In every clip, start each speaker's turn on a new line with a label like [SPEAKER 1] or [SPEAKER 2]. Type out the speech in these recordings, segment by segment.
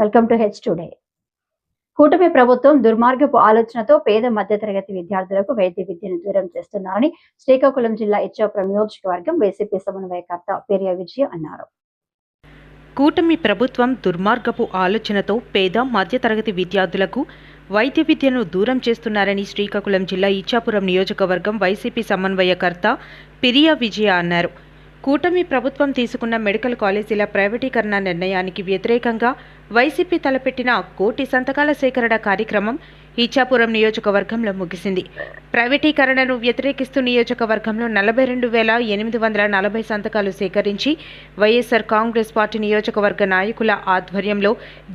[SPEAKER 1] Welcome to H today. కూటమి ప్రభుత్వం దుర్మార్గపు ఆలోచనతో పేద మధ్యతరగతి విద్యార్థులకు వైద్య విద్యను దూరం చేస్తున్నారని శ్రీకాకుళం జిల్లా ఇచ్చాపురం నియోజకవర్గం వైసీపీ సమన్వయకర్త పెరియా విజయ అన్నారు.
[SPEAKER 2] కూటమి ప్రభుత్వం దుర్మార్గపు ఆలోచనతో పేద మధ్యతరగతి విద్యార్థులకు వైద్య విద్యను దూరం చేస్తున్నారని శ్రీకాకుళం జిల్లా ఇచ్చాపురం నియోజకవర్గం వైసీపీ సమన్వయకర్త పెరియా విజయ అన్నారు. కూటమి ప్రభుత్వం తీసుకున్న మెడికల్ కాలేజీల ప్రైవేటీకరణ నిర్ణయానికి వ్యతిరేకంగా వైసీపీ తలపెట్టిన కోటి సంతకాల సేకరణ కార్యక్రమం ఇచ్చాపురం నియోజకవర్గంలో ముగిసింది. ప్రైవేటీకరణను వ్యతిరేకిస్తూ నియోజకవర్గంలో 42,840 సంతకాలు సేకరించి వైఎస్ఆర్ కాంగ్రెస్ పార్టీ నియోజకవర్గ నాయకుల ఆధ్వర్యంలో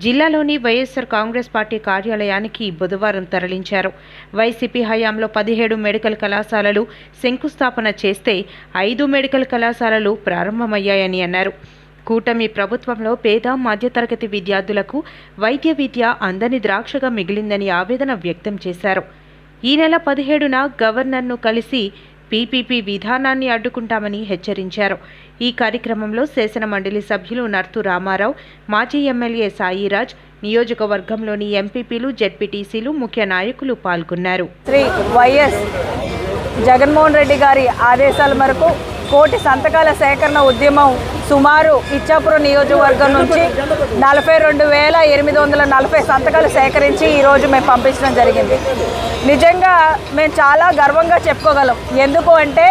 [SPEAKER 2] జిల్లాలోని వైఎస్ఆర్ కాంగ్రెస్ పార్టీ కార్యాలయానికి బుధవారం తరలించారు. వైసీపీ హయాంలో 17 మెడికల్ కళాశాలలు శంకుస్థాపన చేస్తే 5 మెడికల్ కళాశాలలు ప్రారంభమయ్యాయని అన్నారు. కూటమి ప్రభుత్వంలో పేద మధ్యతరగతి విద్యార్థులకు వైద్య విద్య అందని ద్రాక్షగా మిగిలిందని ఆవేదన వ్యక్తం చేశారు. ఈ నెల 17న గవర్నర్ను కలిసి పీపీపీ విధానాన్ని అడ్డుకుంటామని హెచ్చరించారు. ఈ కార్యక్రమంలో శాసన మండలి సభ్యులు నర్తు రామారావు, మాజీ ఎమ్మెల్యే సాయిరాజ్, నియోజకవర్గంలోని ఎంపీపీలు, జెడ్పీటీసీలు, ముఖ్య నాయకులు పాల్గొన్నారు.
[SPEAKER 3] శ్రీ వైఎస్ జగన్మోహన్ రెడ్డి గారి ఆదేశాల మేరకు కోటి సంతకాల సేకరణ ఉద్యమం సుమారు ఇచ్చాపురం నియోజకవర్గం నుంచి 42,840 సంతకాలు సేకరించి ఈరోజు మేము పంపించడం జరిగింది. నిజంగా మేము చాలా గర్వంగా చెప్పుకోగలం. ఎందుకు అంటే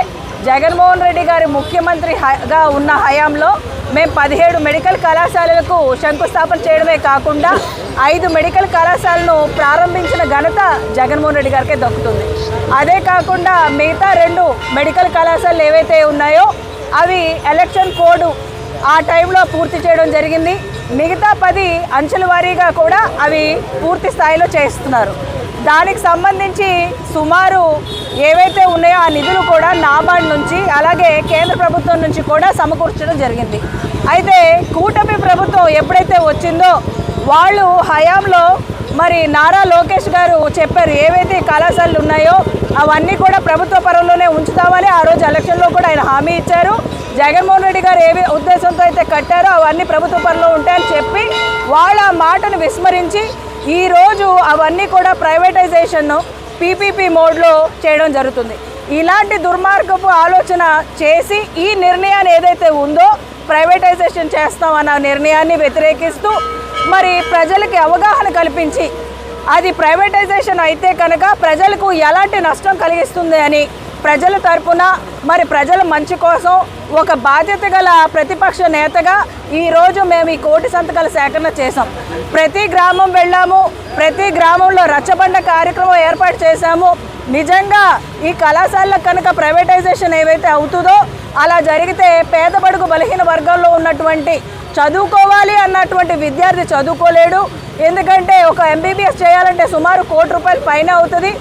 [SPEAKER 3] జగన్మోహన్ రెడ్డి గారి ముఖ్యమంత్రిగా ఉన్న హయాంలో మేము 17 మెడికల్ కళాశాలలకు శంకుస్థాపన చేయడమే కాకుండా 5 మెడికల్ కళాశాలను ప్రారంభించిన ఘనత జగన్మోహన్ రెడ్డి గారికే దక్కుతుంది. అదే కాకుండా మిగతా 2 మెడికల్ కళాశాలలు ఏవైతే ఉన్నాయో అవి ఎలక్షన్ కోడ్ ఆ టైంలో పూర్తి చేయడం జరిగింది. మిగతా 10 అంచెల వారీగా కూడా అవి పూర్తి స్థాయిలో చేస్తున్నారు. దానికి సంబంధించి సుమారు ఏవైతే ఉన్నాయో ఆ నిధులు కూడా నాబార్డ్ నుంచి అలాగే కేంద్ర ప్రభుత్వం నుంచి కూడా సమకూర్చడం జరిగింది. అయితే కూటమి ప్రభుత్వం ఎప్పుడైతే వచ్చిందో వాళ్ళు హయాంలో మరి నారా లోకేష్ గారు చెప్పారు, ఏవైతే కళాశాలలు ఉన్నాయో అవన్నీ కూడా ప్రభుత్వ పరంలోనే ఉంచుతామని ఆ రోజు ఎలక్షన్లో కూడా ఆయన హామీ ఇచ్చారు. జగన్మోహన్ రెడ్డి గారు ఏ ఉద్దేశంతో అయితే కట్టారో అవన్నీ ప్రభుత్వ పరంలో ఉంటాయని చెప్పి వాళ్ళ మాటను విస్మరించి ఈరోజు అవన్నీ కూడా ప్రైవేటైజేషన్ పీపీపీ మోడ్లో చేయడం జరుగుతుంది. ఇలాంటి దుర్మార్గపు ఆలోచన చేసి ఈ నిర్ణయాన్ని ఏదైతే ఉందో ప్రైవేటైజేషన్ చేస్తామన్న నిర్ణయాన్ని వ్యతిరేకిస్తూ మరి ప్రజలకి అవగాహన కల్పించి అది ప్రైవేటైజేషన్ అయితే కనుక ప్రజలకు ఎలాంటి నష్టం కలిగిస్తుంది అని ప్రజల తరపున మరి ప్రజల మంచి కోసం ఒక బాధ్యత గల ప్రతిపక్ష నేతగా ఈరోజు మేము ఈ కోటి సంతకాల సేకరణ చేసాం. ప్రతి గ్రామం వెళ్ళాము, ప్రతి గ్రామంలో రచ్చబండ కార్యక్రమం ఏర్పాటు చేశాము. నిజంగా ఈ కళాశాలలో కనుక ప్రైవేటైజేషన్ ఏవైతే అవుతుందో అలా జరిగితే పేద బడుగు బలహీన వర్గాల్లో ఉన్నటువంటి చదువుకోవాలి అన్నటువంటి విద్యార్థి చదువుకోలేడు. ఎందుకంటే ఒక ఎంబీబీఎస్ చేయాలంటే సుమారు ₹1,00,00,000 పైన అవుతుంది.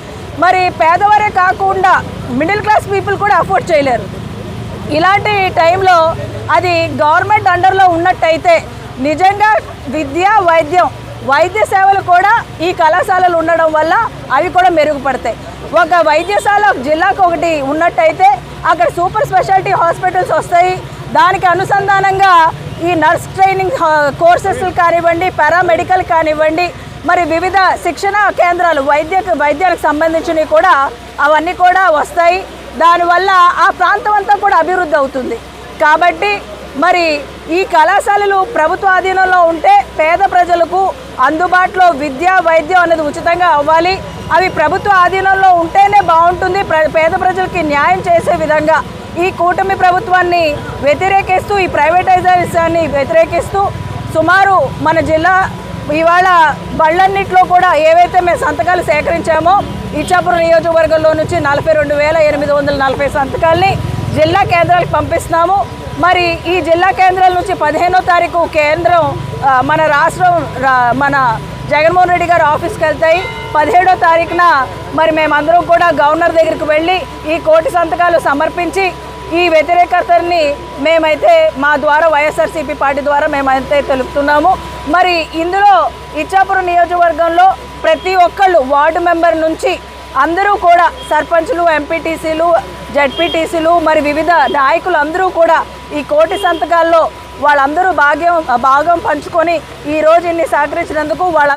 [SPEAKER 3] మరి పేదవారే కాకుండా మిడిల్ క్లాస్ పీపుల్ కూడా అఫోర్డ్ చేయలేరు. ఇలాంటి టైంలో అది గవర్నమెంట్ అండర్లో ఉన్నట్టయితే నిజంగా విద్య, వైద్య సేవలు కూడా ఈ కళాశాలలు ఉండడం వల్ల అవి కూడా మెరుగుపడతాయి. ఒక వైద్యశాల జిల్లాకు ఒకటి ఉన్నట్టయితే అక్కడ సూపర్ స్పెషాలిటీ హాస్పిటల్స్ వస్తాయి. దానికి అనుసంధానంగా ఈ నర్స్ ట్రైనింగ్ కోర్సెస్ కానివ్వండి, పారామెడికల్ కానివ్వండి, మరి వివిధ శిక్షణ కేంద్రాలు వైద్యానికి సంబంధించినవి కూడా అవన్నీ కూడా వస్తాయి. దానివల్ల ఆ ప్రాంతం అంతా కూడా అభివృద్ధి అవుతుంది. కాబట్టి మరి ఈ కళాశాలలు ప్రభుత్వ ఆధీనంలో ఉంటే పేద ప్రజలకు అందుబాటులో విద్య, వైద్యం అనేది ఉచితంగా అవ్వాలి. అవి ప్రభుత్వ ఆధీనంలో ఉంటేనే బాగుంటుంది. పేద ప్రజలకి న్యాయం చేసే విధంగా ఈ కూటమి ప్రభుత్వాన్ని వ్యతిరేకిస్తూ, ఈ ప్రైవేటైజేషన్ని వ్యతిరేకిస్తూ సుమారు మన జిల్లా ఇవాళ బళ్ళన్నింటిలో కూడా ఏవైతే మేము సంతకాలు సేకరించామో ఇచ్చాపురం నియోజకవర్గంలో నుంచి 42,840 సంతకాల్ని జిల్లా కేంద్రాలకు పంపిస్తున్నాము. మరి ఈ జిల్లా కేంద్రాల నుంచి 15వ తారీఖు కేంద్రం మన రాష్ట్రం మన జగన్మోహన్ రెడ్డి గారు ఆఫీస్కి వెళ్తాయి. 17వ తారీఖున మరి మేమందరం కూడా గవర్నర్ దగ్గరికి వెళ్ళి ఈ కోటి సంతకాలు సమర్పించి ఈ వ్యతిరేకతని మేమైతే మా ద్వారా వైఎస్ఆర్సీపీ పార్టీ ద్వారా మేమైతే తెలుపుతున్నాము. మరి ఇందులో ఇచ్చాపురం నియోజకవర్గంలో ప్రతి ఒక్కళ్ళు వార్డు మెంబర్ నుంచి అందరూ కూడా సర్పంచులు, ఎంపీటీసీలు, జెడ్పీటీసీలు మరి వివిధ నాయకులు అందరూ కూడా ఈ కోటి సంతకాల్లో వాళ్ళందరూ భాగం పంచుకొని ఈరోజు ఇన్ని సహకరించినందుకు వాళ్ళ